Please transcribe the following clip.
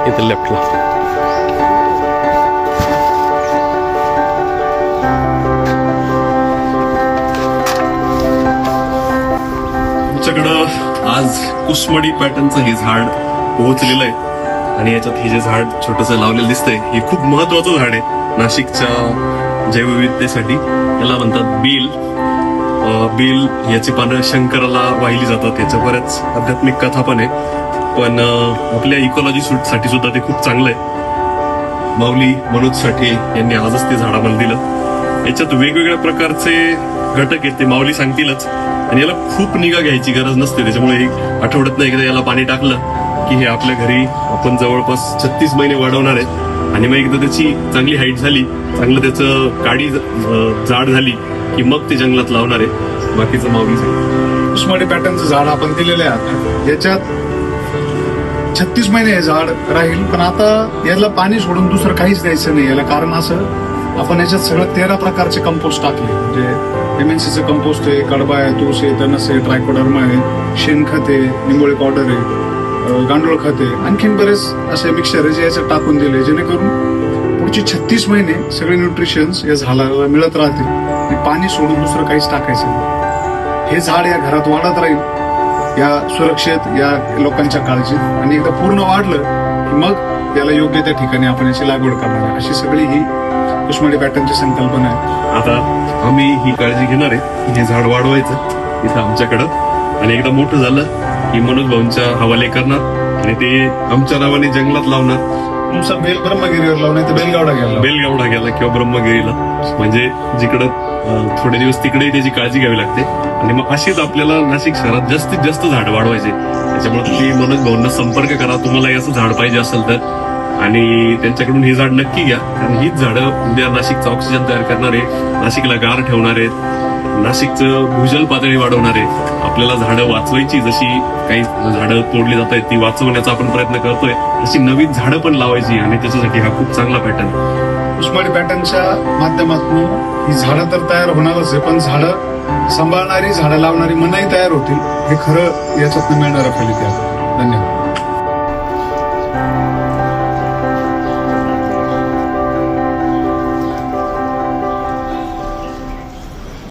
इथं लेफ्टला. आमच्याकडं आज कुसमडी पॅटर्नचं हे झाड पोहोचलेलं आहे आणि याच्यात हे जे झाड छोटंसं लावलेलं दिसतंय हे खूप महत्वाचं झाड आहे नाशिकच्या जैवविविधतेसाठी. याला म्हणतात बेल. बेल याची पानं शंकराला वाहिली जातात. याच्या बऱ्याच आध्यात्मिक कथा पण आहे, पण आपल्या इकॉलॉजी साठी सुद्धा ते खूप चांगलं आहे. माऊली मनोज साठे यांनी आजच ते झाड आम्हाला दिलं. याच्यात वेगवेगळ्या प्रकारचे घटक आहेत, ते माऊली सांगतीलच. आणि याला खूप निगा घ्यायची गरज नसते, त्याच्यामुळे आठवड्यातनं एकदा याला पाणी टाकलं की हे आपल्या घरी आपण जवळपास 36 महिने वाढवणार आहे. आणि मग एकदा त्याची चांगली हाईट झाली, चांगलं त्याचं काडी जाड झाली की मग ते जंगलात लावणार आहे. बाकीचं माऊली कुसमडी पॅटर्नचं झाड आपण दिलेलं आहे. याच्यात 36 महिने हे झाड राहील, पण आता याला पाणी सोडून दुसरं काहीच द्यायचं नाही. याला कारण असं, आपण याच्यात सगळं 13 प्रकारचे कंपोस्ट टाकले. म्हणजे एमएनसीचं कंपोस्ट आहे, कडबा आहे, तुळस आहे, तणस आहे, ट्रायकोडर्मा आहे, शेणखत आहे, निंबोळी पावडर आहे, गांडूळ खत आहे, आणखीन बरेच असे मिक्सचर आहे जे याच्यात टाकून दिले, जेणेकरून पुढची 36 महिने सगळे न्यूट्रिशन्स या झाडाला मिळत राहतील आणि पाणी सोडून दुसरं काहीच टाकायचं नाही. हे झाड या घरात वाढत राहील, या सुरक्षित, या लोकांच्या काळजीत. आणि एकदा पूर्ण वाढलं की मग याला योग्य त्या ठिकाणी आपण याची लागवड करणार आहे. अशी सगळी ही कुसमडी पॅटर्नची संकल्पना आहे. आता आम्ही ही काळजी घेणार आहे, हे झाड वाढवायचं इथं आमच्याकडं. आणि एकदा मोठं झालं की मनोज भाऊंच्या हवाले करणार आणि ते आमच्या नावाने जंगलात लावणार. तुमचा बेल ब्रह्मगिरीवर लावून तर बेलगावडा गेला, बेलगावडा गेला किंवा ब्रह्मगिरीला, म्हणजे जिकडं थोडे दिवस तिकडे त्याची काळजी घ्यावी लागते. आणि मग अशीच आपल्याला नाशिक शहरात जास्तीत जास्त झाड वाढवायचे. त्याच्यामुळे तुम्ही मनोज भाऊंना संपर्क करा, तुम्हाला असं झाड पाहिजे असेल तर, आणि त्यांच्याकडून हे झाड नक्की घ्या. कारण हीच झाडं उद्या नाशिकचा ऑक्सिजन तयार करणार आहे, नाशिकला गार ठेवणार आहेत, नाशिकचं भूजल पातळी वाढवणार आहे. आपल्याला झाडं वाचवायची, जशी काही झाडं तोडली जात आहेत ती वाचवण्याचा आपण प्रयत्न करतोय, तशी नवीन झाडं पण लावायची. आणि त्याच्यासाठी हा खूप चांगला पॅटर्न. कुसमडी पॅटर्नच्या माध्यमातून ही झाडं तर तयार होणारच आहे, पण झाडं सांभाळणारी, झाडं लावणारी मनही तयार होतील. हे खरं याच्यातनं मिळणारं फलित आहे. धन्यवाद.